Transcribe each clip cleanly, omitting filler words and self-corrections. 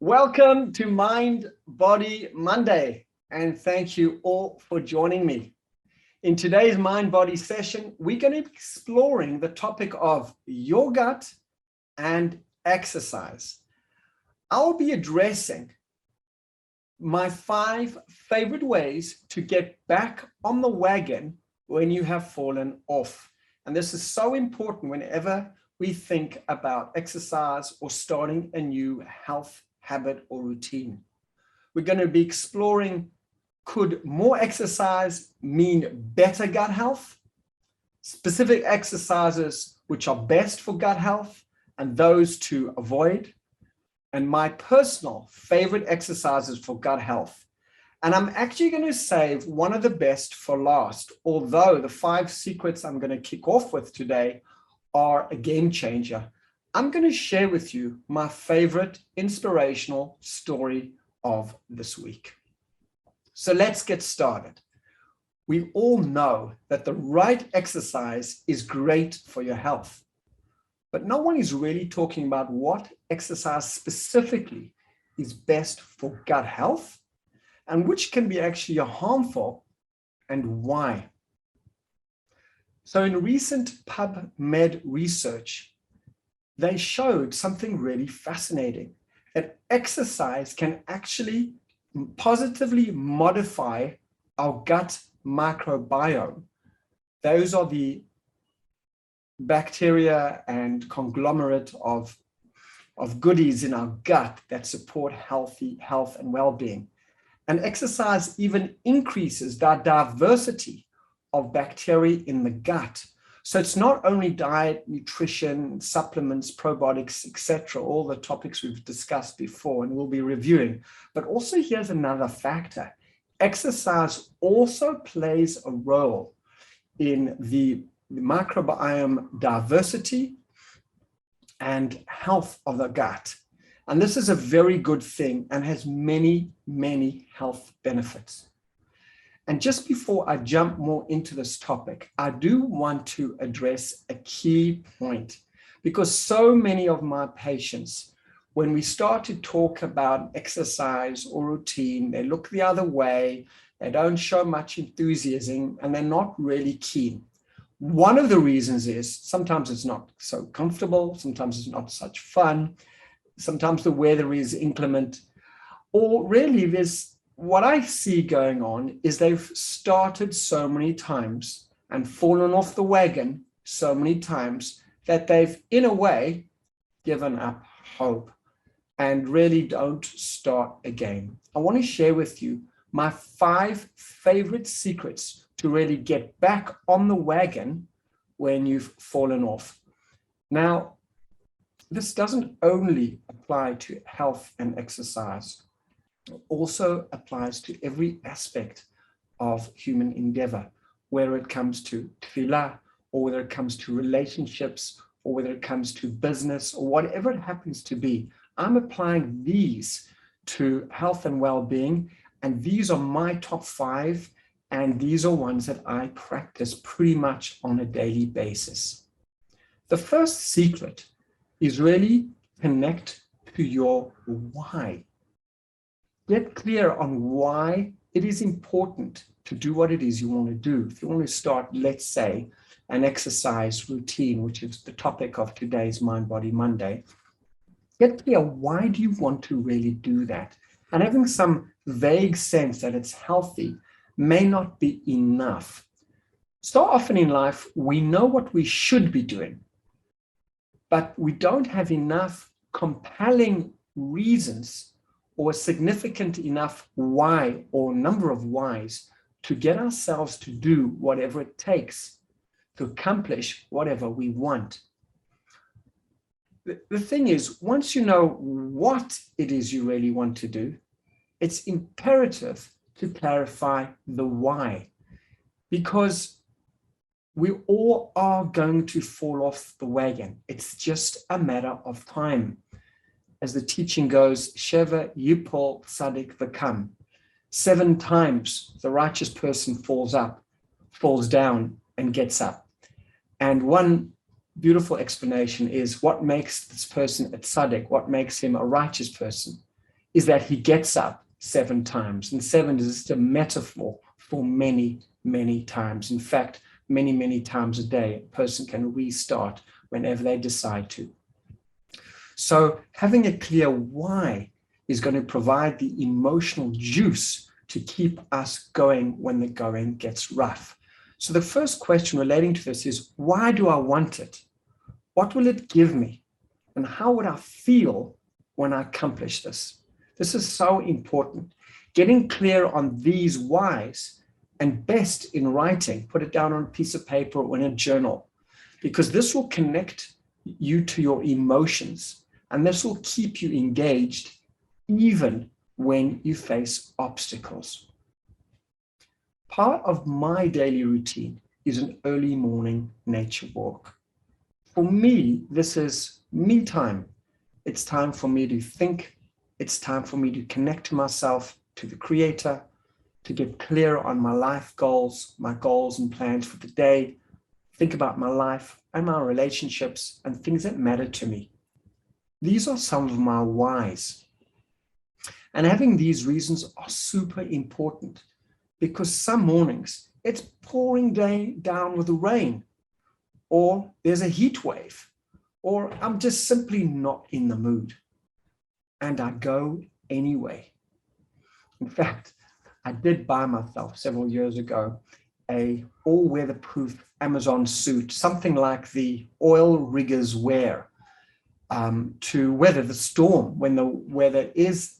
Welcome to Mind Body Monday, and thank you all for joining me. In today's Mind Body session, we're going to be exploring the topic of your gut and exercise. I'll be addressing my 5 favorite ways to get back on the wagon when you have fallen off. And this is so important whenever we think about exercise or starting a new health habit or routine. We're going to be exploring, could more exercise mean better gut health? Specific exercises which are best for gut health and those to avoid. And my personal favorite exercises for gut health. And I'm actually going to save one of the best for last, although the 5 secrets I'm going to kick off with today are a game changer. I'm going to share with you my favorite inspirational story of this week. So let's get started. We all know that the right exercise is great for your health, but no one is really talking about what exercise specifically is best for gut health and which can be actually harmful and why. So in recent PubMed research, they showed something really fascinating, that exercise can actually positively modify our gut microbiome. Those are the bacteria and conglomerate of goodies in our gut that support health and well-being. And exercise even increases the diversity of bacteria in the gut. So it's not only diet, nutrition, supplements, probiotics, etc., all the topics we've discussed before and we'll be reviewing, but also here's another factor. Exercise also plays a role in the microbiome diversity and health of the gut. And this is a very good thing and has many, many health benefits. And just before I jump more into this topic, I do want to address a key point, because so many of my patients, when we start to talk about exercise or routine, they look the other way, they don't show much enthusiasm, and they're not really keen. One of the reasons is sometimes it's not so comfortable, sometimes it's not such fun, sometimes the weather is inclement, or really there's what I see going on is they've started so many times and fallen off the wagon so many times that they've, in a way, given up hope and really don't start again. I want to share with you my 5 favorite secrets to really get back on the wagon when you've fallen off. Now, this doesn't only apply to health and exercise. It also applies to every aspect of human endeavor, whether it comes to tefillah, or whether it comes to relationships, or whether it comes to business, or whatever it happens to be. I'm applying these to health and well-being, and these are my top 5, and these are ones that I practice pretty much on a daily basis. The first secret is really connect to your why. Get clear on why it is important to do what it is you want to do. If you want to start, let's say, an exercise routine, which is the topic of today's Mind Body Monday, get clear, why do you want to really do that? And having some vague sense that it's healthy may not be enough. So often in life, we know what we should be doing, but we don't have enough compelling reasons or significant enough why or number of whys to get ourselves to do whatever it takes to accomplish whatever we want. The thing is, once you know what it is you really want to do, it's imperative to clarify the why, because we all are going to fall off the wagon. It's just a matter of time. As the teaching goes, Sheva Yipol Tzadik V'Kam. 7 times the righteous person falls down and gets up. And one beautiful explanation is what makes this person a tzaddik, what makes him a righteous person, is that he gets up 7 times. And 7 is just a metaphor for many, many times. In fact, many, many times a day, a person can restart whenever they decide to. So having a clear why is going to provide the emotional juice to keep us going when the going gets rough. So the first question relating to this is, why do I want it? What will it give me? And how would I feel when I accomplish this? This is so important. Getting clear on these whys, and best in writing, put it down on a piece of paper or in a journal, because this will connect you to your emotions, and this will keep you engaged even when you face obstacles. Part of my daily routine is an early morning nature walk. For me, this is me time. It's time for me to think. It's time for me to connect to myself, to the Creator, to get clear on my life goals, my goals and plans for the day, think about my life and my relationships and things that matter to me. These are some of my whys. And having these reasons are super important, because some mornings it's pouring down with the rain, or there's a heat wave, or I'm just simply not in the mood. And I go anyway. In fact, I did buy myself several years ago a all-weather-proof Amazon suit, something like the oil riggers wear to weather the storm. When the weather is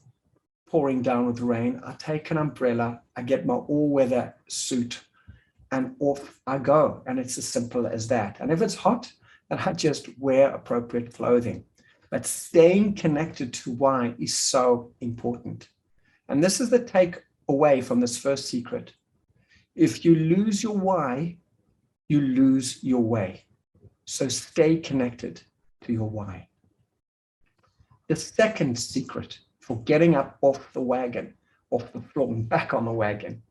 pouring down with rain, I take an umbrella, I get my all-weather suit, and off I go. And it's as simple as that. And if it's hot, then I just wear appropriate clothing. But staying connected to why is so important. And this is the take away from this first secret. If you lose your why, you lose your way. So stay connected to your why. The second secret for getting up off the wagon, off the floor and back on the wagon,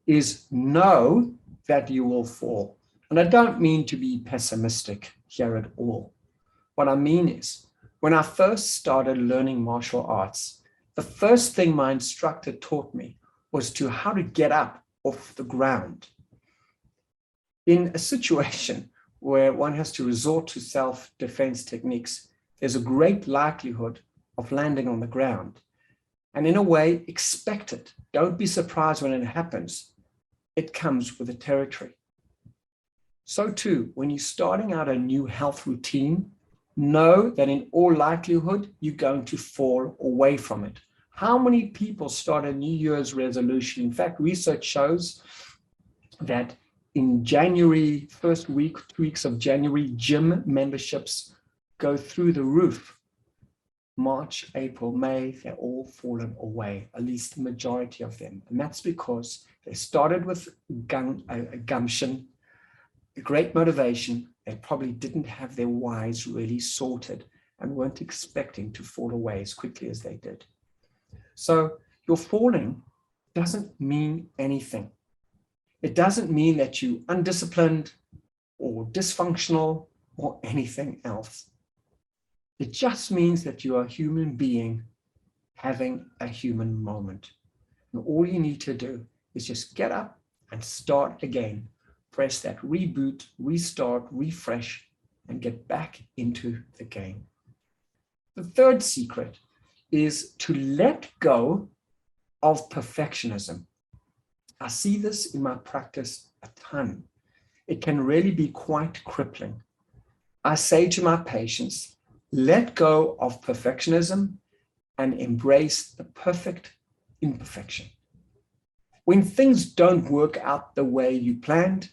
is know that you will fall. And I don't mean to be pessimistic here at all. What I mean is, when I first started learning martial arts, the first thing my instructor taught me was how to get up off the ground. In a situation where one has to resort to self-defense techniques, there's a great likelihood of landing on the ground. And in a way, expect it. Don't be surprised when it happens. It comes with the territory. So too, when you're starting out a new health routine, know that in all likelihood, you're going to fall away from it. How many people start a New Year's resolution? In fact, research shows that in January, first week, 2 weeks of January, gym memberships go through the roof. March, April, May, they're all fallen away, at least the majority of them. And that's because they started with gumption, a great motivation. They probably didn't have their whys really sorted and weren't expecting to fall away as quickly as they did. So your falling doesn't mean anything. It doesn't mean that you're undisciplined or dysfunctional or anything else. It just means that you are a human being having a human moment. And all you need to do is just get up and start again. Press that reboot, restart, refresh, and get back into the game. The third secret is to let go of perfectionism. I see this in my practice a ton. It can really be quite crippling. I say to my patients, let go of perfectionism and embrace the perfect imperfection. When things don't work out the way you planned,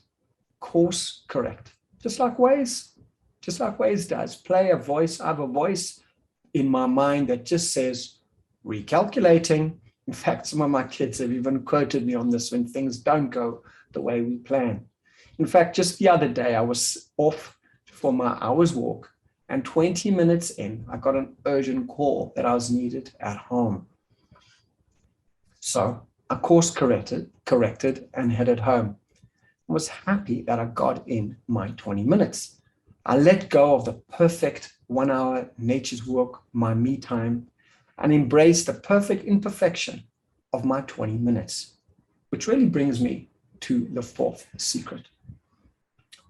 course correct. Just like Waze does. Play a voice. I have a voice in my mind that just says, recalculating. In fact, some of my kids have even quoted me on this when things don't go the way we plan. In fact, just the other day, I was off for my hour's walk, and 20 minutes in, I got an urgent call that I was needed at home. So I course corrected and headed home. I was happy that I got in my 20 minutes. I let go of the perfect 1 hour nature's walk, my me time. and embrace the perfect imperfection of my 20 minutes, which really brings me to the fourth secret.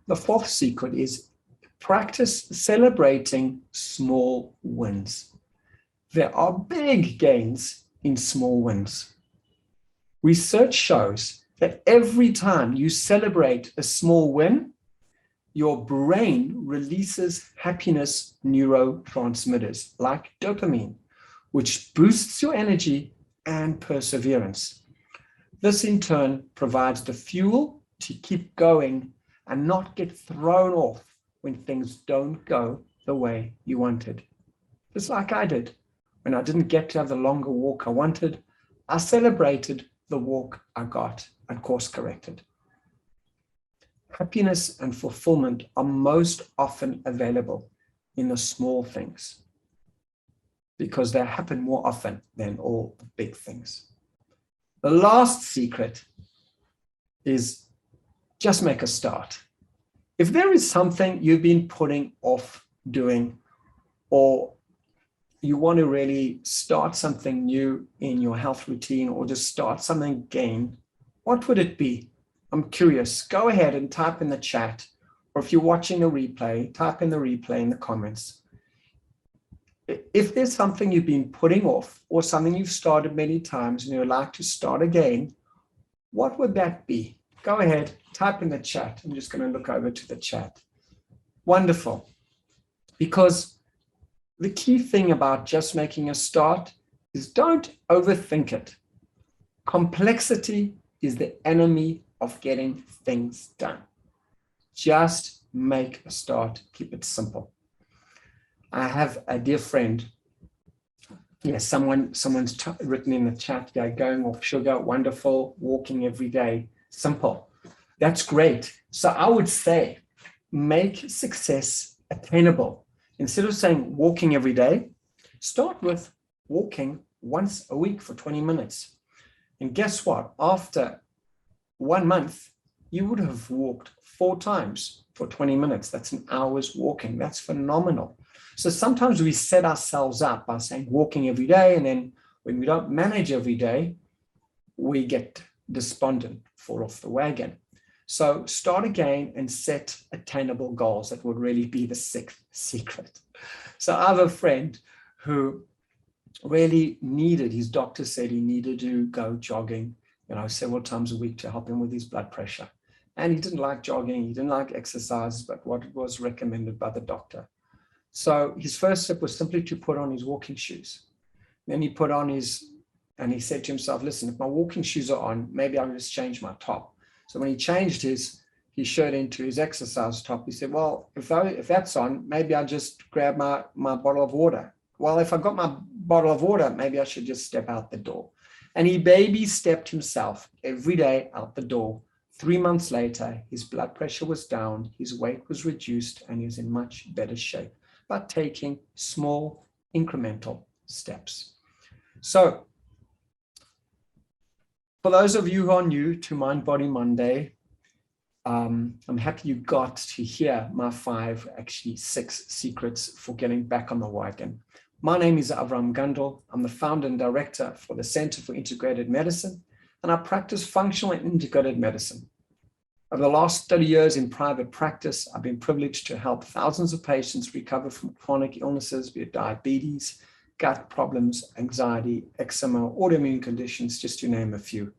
The fourth secret is practice celebrating small wins. There are big gains in small wins. Research shows that every time you celebrate a small win, your brain releases happiness neurotransmitters like dopamine, which boosts your energy and perseverance. This in turn provides the fuel to keep going and not get thrown off when things don't go the way you wanted. Just like I did. When I didn't get to have the longer walk I wanted, I celebrated the walk I got and course corrected. Happiness and fulfillment are most often available in the small things because they happen more often than all the big things. The last secret is just make a start. If there is something you've been putting off doing, or you want to really start something new in your health routine, or just start something again, what would it be? I'm curious. Go ahead and type in the chat, or if you're watching a replay, type in the replay in the comments. If there's something you've been putting off or something you've started many times and you'd like to start again, what would that be? Go ahead, type in the chat. I'm just going to look over to the chat. Wonderful. Because the key thing about just making a start is don't overthink it. Complexity is the enemy of getting things done. Just make a start. Keep it simple. I have a dear friend. Yes, someone's written in the chat, yeah, going off sugar, wonderful, walking every day, simple. That's great. So I would say make success attainable. Instead of saying walking every day, start with walking once a week for 20 minutes. And guess what? After 1 month, you would have walked 4 times for 20 minutes. That's an hour's walking. That's phenomenal. So sometimes we set ourselves up by saying walking every day, and then when we don't manage every day, we get despondent, fall off the wagon. So start again and set attainable goals. That would really be the sixth secret. So I have a friend who really needed, his doctor said he needed to go jogging, several times a week to help him with his blood pressure. And he didn't like jogging, he didn't like exercise, but what was recommended by the doctor. So his first step was simply to put on his walking shoes. Then he put on and he said to himself, listen, if my walking shoes are on, maybe I'll just change my top. So when he changed his shirt into his exercise top, he said, well, if that's on, maybe I'll just grab my bottle of water. Well, if I've got my bottle of water, maybe I should just step out the door. And he baby stepped himself every day out the door. 3 months later, his blood pressure was down, his weight was reduced, and he was in much better shape by taking small incremental steps. So for those of you who are new to Mind Body Monday, I'm happy you got to hear my 5, actually 6 secrets for getting back on the wagon. My name is Avraham Gundle. I'm the founder and director for the Center for Integrated Medicine, and I practice functional and integrated medicine. Over the last 30 years in private practice, I've been privileged to help thousands of patients recover from chronic illnesses, be it diabetes, gut problems, anxiety, eczema, autoimmune conditions, just to name a few.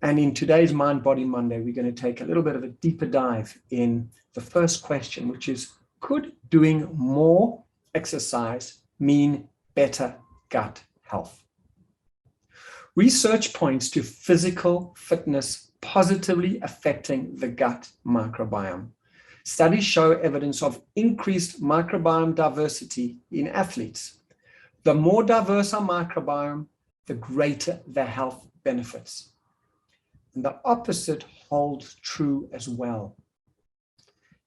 And in today's Mind Body Monday, we're going to take a little bit of a deeper dive in the first question, which is, could doing more exercise mean better gut health? Research points to physical fitness positively affecting the gut microbiome. Studies show evidence of increased microbiome diversity in athletes. The more diverse our microbiome, the greater the health benefits. And the opposite holds true as well.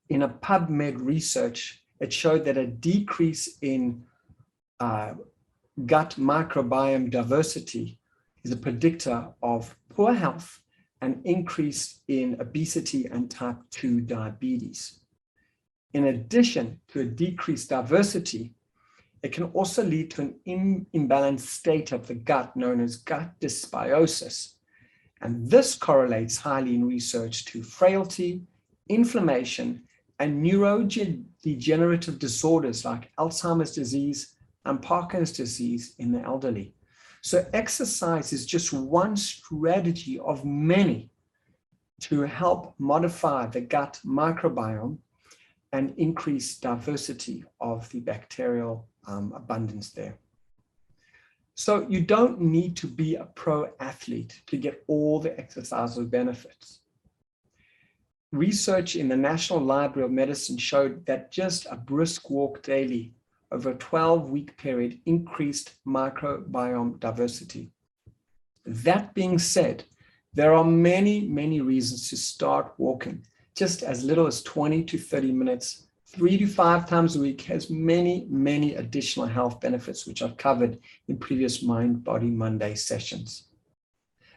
In a PubMed research, it showed that a decrease in gut microbiome diversity is a predictor of poor health and increase in obesity and type 2 diabetes. In addition to a decreased diversity, It can also lead to an imbalanced state of the gut known as gut dysbiosis. And this correlates highly in research to frailty, inflammation, and neurodegenerative disorders like Alzheimer's disease and Parkinson's disease in the elderly. So exercise is just one strategy of many to help modify the gut microbiome and increase diversity of the bacterial abundance there. So you don't need to be a pro athlete to get all the exercise benefits. Research in the National Library of Medicine showed that just a brisk walk daily over a 12-week period increased microbiome diversity. That being said, there are many, many reasons to start walking. Just as little as 20 to 30 minutes, 3 to 5 times a week has many, many additional health benefits, which I've covered in previous Mind Body Monday sessions.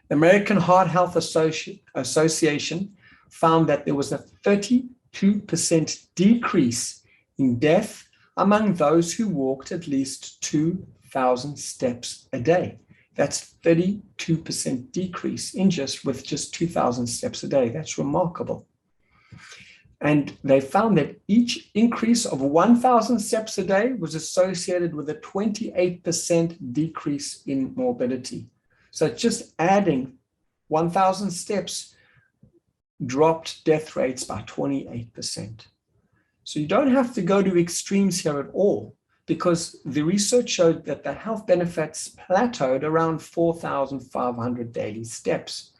The American Heart Health Association found that there was a 32% decrease in death among those who walked at least 2,000 steps a day. That's 32% decrease with just 2,000 steps a day. That's remarkable. And they found that each increase of 1,000 steps a day was associated with a 28% decrease in morbidity. So just adding 1,000 steps dropped death rates by 28%. So you don't have to go to extremes here at all, because the research showed that the health benefits plateaued around 4,500 daily steps.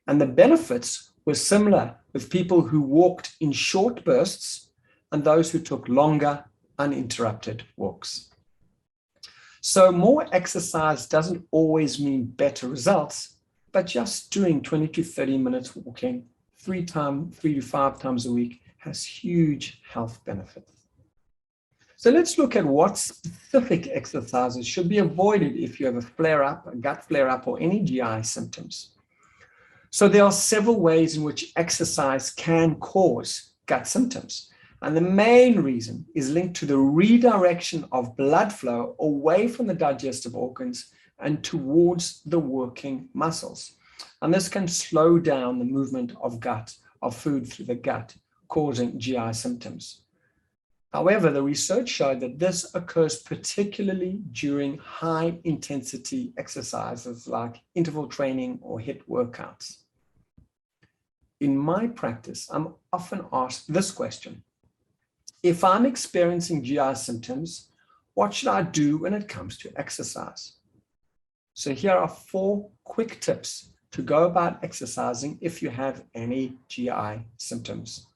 And the benefits were similar with people who walked in short bursts and those who took longer, uninterrupted walks. So more exercise doesn't always mean better results, but just doing 20 to 30 minutes walking 3 to 5 times a week has huge health benefits. So let's look at what specific exercises should be avoided if you have a flare-up, a gut flare-up, or any GI symptoms. So there are several ways in which exercise can cause gut symptoms. And the main reason is linked to the redirection of blood flow away from the digestive organs and towards the working muscles. And this can slow down the movement of food through the gut, causing GI symptoms. However, the research showed that this occurs particularly during high-intensity exercises like interval training or HIIT workouts. In my practice, I'm often asked this question: if I'm experiencing GI symptoms, what should I do when it comes to exercise? So here are 4 quick tips to go about exercising if you have any GI symptoms.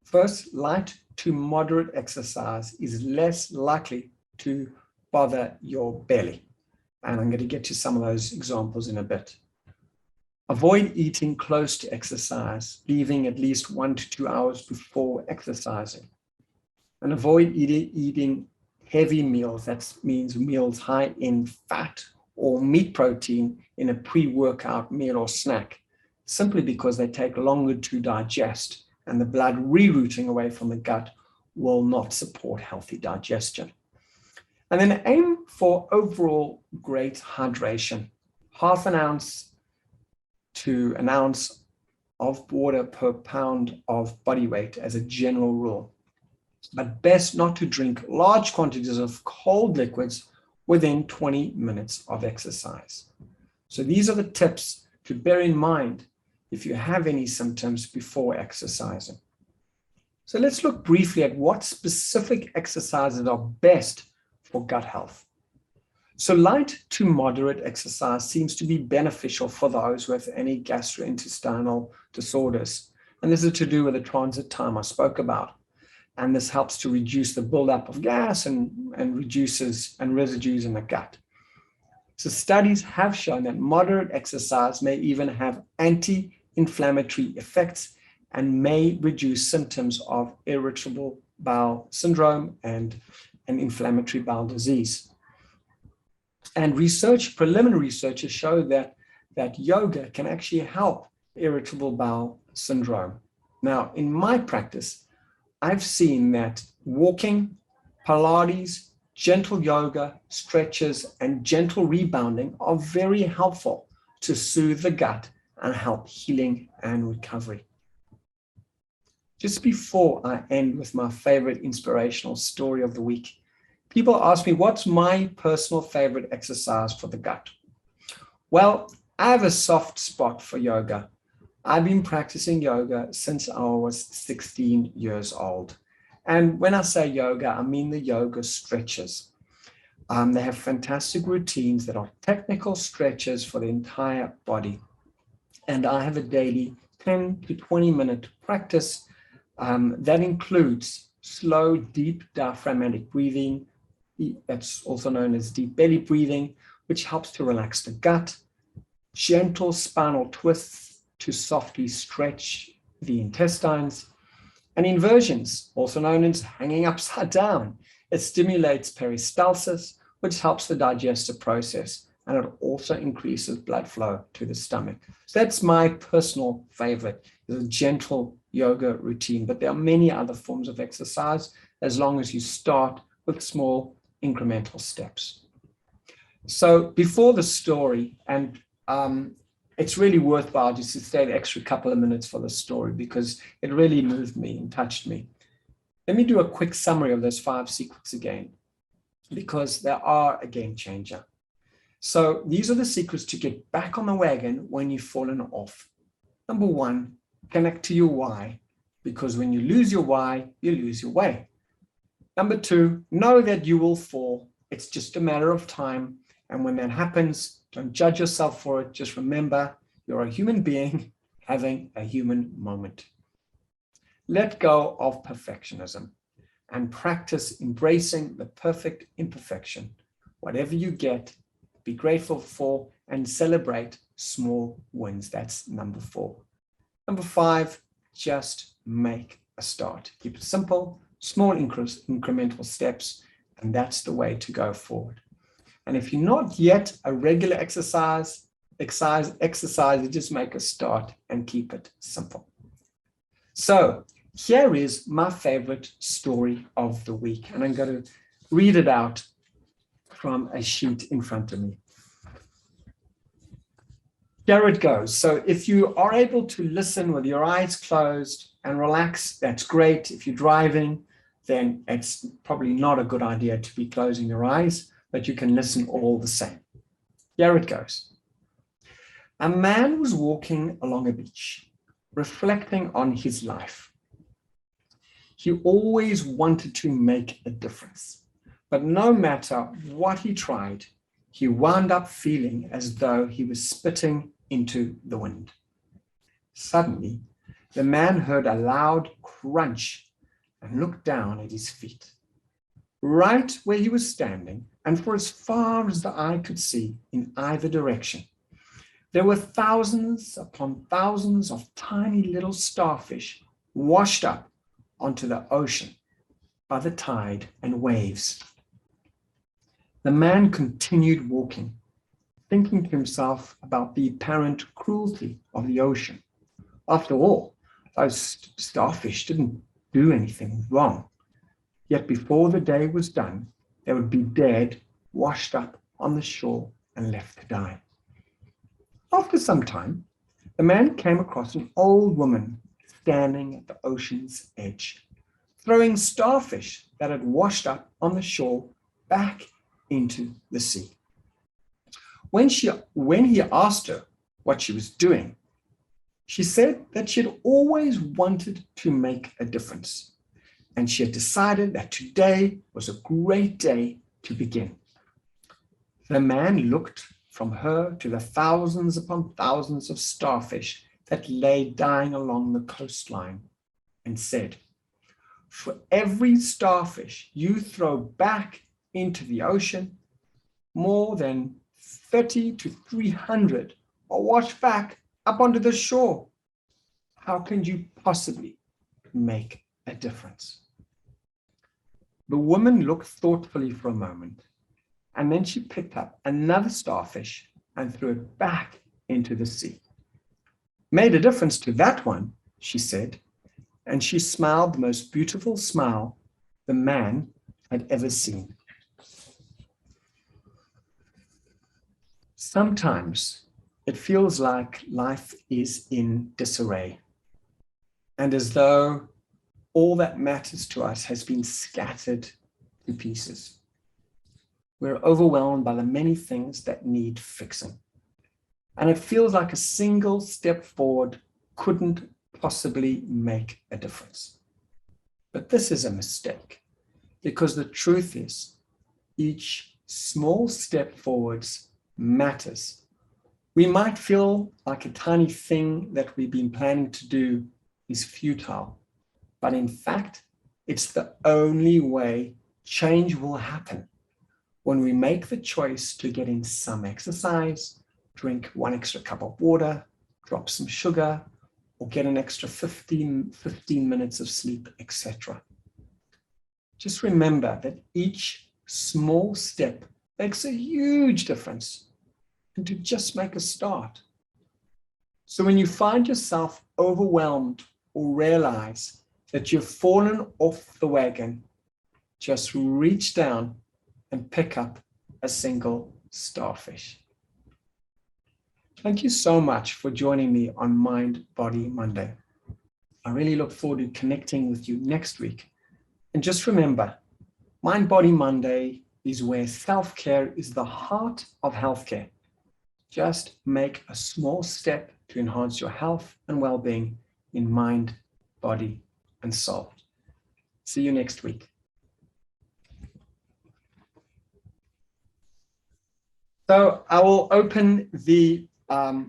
First, light to moderate exercise is less likely to bother your belly. And I'm going to get to some of those examples in a bit. Avoid eating close to exercise, leaving at least 1 to 2 hours before exercising. And avoid eating heavy meals. That means meals high in fat or meat protein in a pre-workout meal or snack, simply because they take longer to digest, and the blood rerouting away from the gut will not support healthy digestion. And then aim for overall great hydration, 1/2 ounce to 1 ounce of water per pound of body weight as a general rule. But best not to drink large quantities of cold liquids within 20 minutes of exercise. So these are the tips to bear in mind if you have any symptoms before exercising. So let's look briefly at what specific exercises are best for gut health. So light to moderate exercise seems to be beneficial for those with any gastrointestinal disorders. And this is to do with the transit time I spoke about. And this helps to reduce the buildup of gas and residues in the gut. So studies have shown that moderate exercise may even have anti-inflammatory effects and may reduce symptoms of irritable bowel syndrome and an inflammatory bowel disease. And preliminary research has shown that yoga can actually help irritable bowel syndrome. Now, in my practice, I've seen that walking, Pilates, gentle yoga, stretches, and gentle rebounding are very helpful to soothe the gut and help healing and recovery. Just before I end with my favorite inspirational story of the week, people ask me, what's my personal favorite exercise for the gut? Well, I have a soft spot for yoga. I've been practicing yoga since I was 16 years old. And when I say yoga, I mean the yoga stretches. They have fantastic routines that are technical stretches for the entire body. And I have a daily 10 to 20 minute practice that includes slow, deep diaphragmatic breathing. That's also known as deep belly breathing, which helps to relax the gut, gentle spinal twists to softly stretch the intestines, and inversions, also known as hanging upside down. It stimulates peristalsis, which helps the digestive process, and it also increases blood flow to the stomach. So that's my personal favorite, is a gentle yoga routine, but there are many other forms of exercise as long as you start with small incremental steps. So before the story, and it's really worthwhile just to stay the extra couple of minutes for the story because it really moved me and touched me. Let me do a quick summary of those 5 secrets again, because they are a game changer. So these are the secrets to get back on the wagon when you've fallen off. Number 1, connect to your why, because when you lose your why, you lose your way. Number 2, know that you will fall. It's just a matter of time. And when that happens, don't judge yourself for it. Just remember, you're a human being having a human moment. Let go of perfectionism and practice embracing the perfect imperfection. Whatever you get, be grateful for and celebrate small wins. That's number 4. Number 5, just make a start. Keep it simple, small incremental steps, and that's the way to go forward. And if you're not yet a regular exerciser, just make a start and keep it simple. So here is my favorite story of the week, and I'm going to read it out from a sheet in front of me. Here it goes. So if you are able to listen with your eyes closed and relax, that's great. If you're driving, then it's probably not a good idea to be closing your eyes, but you can listen all the same. Here it goes. A man was walking along a beach, reflecting on his life. He always wanted to make a difference, but no matter what he tried, he wound up feeling as though he was spitting into the wind. Suddenly, the man heard a loud crunch and looked down at his feet. Right where he was standing, and for as far as the eye could see in either direction, there were thousands upon thousands of tiny little starfish washed up onto the ocean by the tide and waves. The man continued walking, thinking to himself about the apparent cruelty of the ocean. After all, those starfish didn't do anything wrong. Yet before the day was done, they would be dead, washed up on the shore and left to die. After some time, the man came across an old woman standing at the ocean's edge, throwing starfish that had washed up on the shore back into the sea. When he asked her what she was doing, she said that she had always wanted to make a difference, and she had decided that today was a great day to begin. The man looked from her to the thousands upon thousands of starfish that lay dying along the coastline and said, "For every starfish you throw back into the ocean, more than 30 to 300 are washed back up onto the shore. How can you possibly make a difference?" The woman looked thoughtfully for a moment, and then she picked up another starfish and threw it back into the sea. "Made a difference to that one," she said, and she smiled the most beautiful smile the man had ever seen. Sometimes it feels like life is in disarray, and as though all that matters to us has been scattered to pieces. We're overwhelmed by the many things that need fixing. And it feels like a single step forward couldn't possibly make a difference. But this is a mistake, because the truth is, each small step forwards matters. We might feel like a tiny thing that we've been planning to do is futile, but in fact, it's the only way change will happen when we make the choice to get in some exercise, drink 1 extra cup of water, drop some sugar, or get an extra 15 minutes of sleep, etc. Just remember that each small step makes a huge difference, and to just make a start. So when you find yourself overwhelmed or realize that you've fallen off the wagon, just reach down and pick up a single starfish. Thank you so much for joining me on Mind, Body Monday. I really look forward to connecting with you next week. And just remember, Mind, Body Monday is where self-care is the heart of healthcare. Just make a small step to enhance your health and well-being in mind, body, and soul. See you next week. So I will open the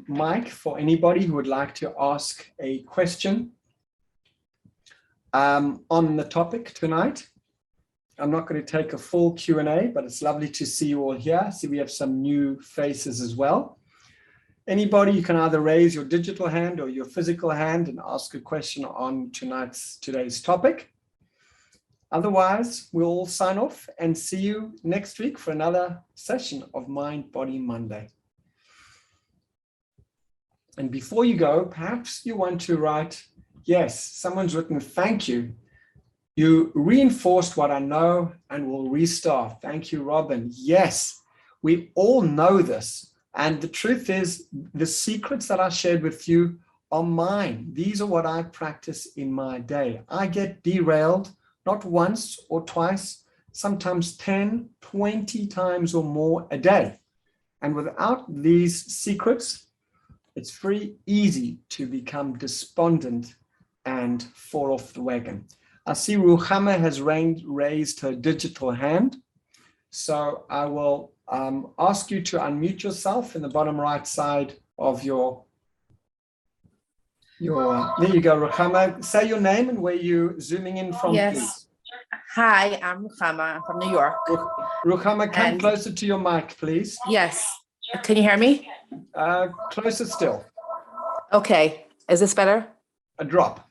mic for anybody who would like to ask a question on the topic tonight. I'm not going to take a full Q&A, but it's lovely to see you all here. See, we have some new faces as well. Anybody, you can either raise your digital hand or your physical hand and ask a question on today's topic. Otherwise, we'll sign off and see you next week for another session of Mind, Body Monday. And before you go, perhaps you want to write, yes, someone's written, thank you. You reinforced what I know and will restart. Thank you, Robin. Yes, we all know this. And the truth is, the secrets that I shared with you are mine. These are what I practice in my day. I get derailed, not once or twice, sometimes 10, 20 times or more a day. And without these secrets, it's very easy to become despondent and fall off the wagon. I see Ruchama has raised her digital hand. So I will ask you to unmute yourself in the bottom right side of your there you go, Ruchama. Say your name and where you're zooming in from, yes. Please. Hi, I'm Ruchama. I'm from New York. Ruchama, come closer to your mic, please. Yes. Can you hear me? Closer still. Okay. Is this better? A drop.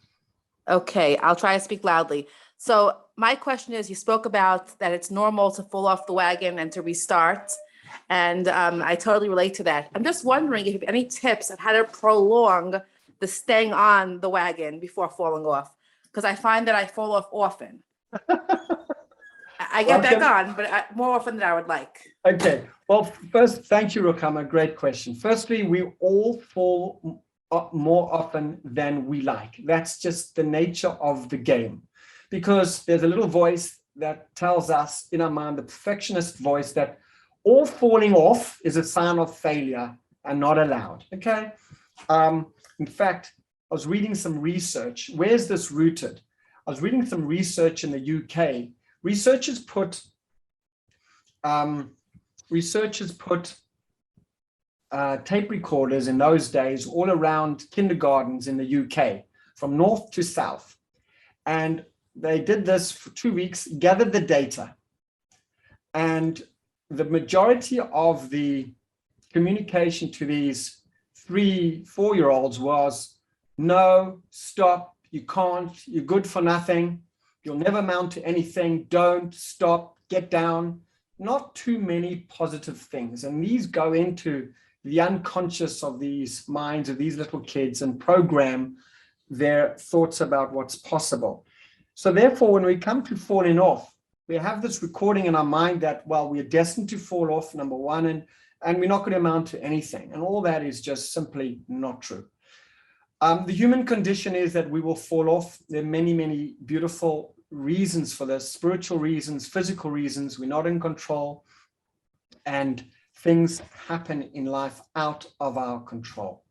Okay. I'll try to speak loudly. So my question is, you spoke about that it's normal to fall off the wagon and to restart. And I totally relate to that. I'm just wondering if you have any tips on how to prolong the staying on the wagon before falling off. Because I find that I fall off often. I get back on, but more often than I would like. Okay. Well, first, thank you, Ruchama. Great question. Firstly, we all fall more often than we like. That's just the nature of the game. Because there's a little voice that tells us in our mind, the perfectionist voice, that all falling off is a sign of failure and not allowed. Okay. In fact, I was reading some research. Where's this rooted? I was reading some research in the UK. Researchers put tape recorders in those days all around kindergartens in the UK, from north to south. And they did this for 2 weeks, gathered the data. And the majority of the communication to these 3-4-year-olds was, no, stop, you can't, you're good for nothing, you'll never amount to anything, don't, stop, get down. Not too many positive things. And these go into the unconscious of these minds of these little kids and program their thoughts about what's possible. So therefore, when we come to falling off, we have this recording in our mind that, well, we're destined to fall off, number one, and we're not going to amount to anything. And all that is just simply not true. The human condition is that we will fall off. There are many, many beautiful reasons for this, spiritual reasons, physical reasons. We're not in control, and things happen in life out of our control.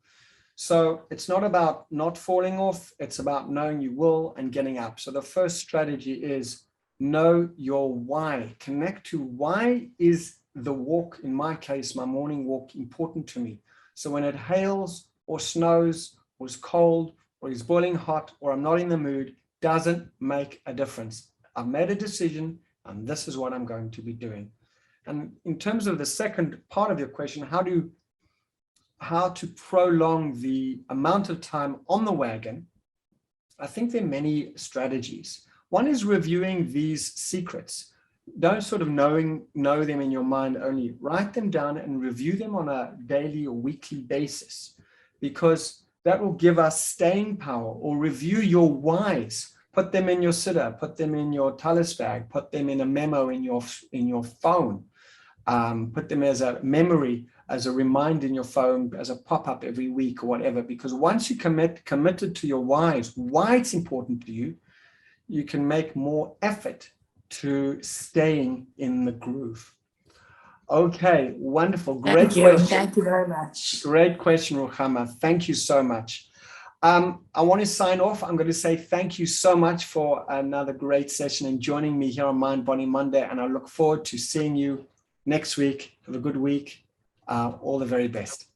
So it's not about not falling off. It's about knowing you will and getting up. So the first strategy is know your why. Connect to why is the walk, in my case, my morning walk, important to me. So when it hails or snows or is cold or is boiling hot or I'm not in the mood, doesn't make a difference. I've made a decision and this is what I'm going to be doing. And in terms of the second part of your question, how to prolong the amount of time on the wagon, I think there are many strategies. One is reviewing these secrets. Don't sort of know them in your mind only. Write them down and review them on a daily or weekly basis, because that will give us staying power. Or review your whys. Put them in your sitter, put them in your talis bag, put them in a memo in your phone. Put them as a memory, as a reminder in your phone, as a pop-up every week or whatever. Because once you committed to your whys, why it's important to you, you can make more effort to staying in the groove. Okay, wonderful. Great question. Thank you very much. Great question, Ruchama. Thank you so much. I want to sign off. I'm going to say thank you so much for another great session and joining me here on Mind Body Monday. And I look forward to seeing you next week. Have a good week. All the very best.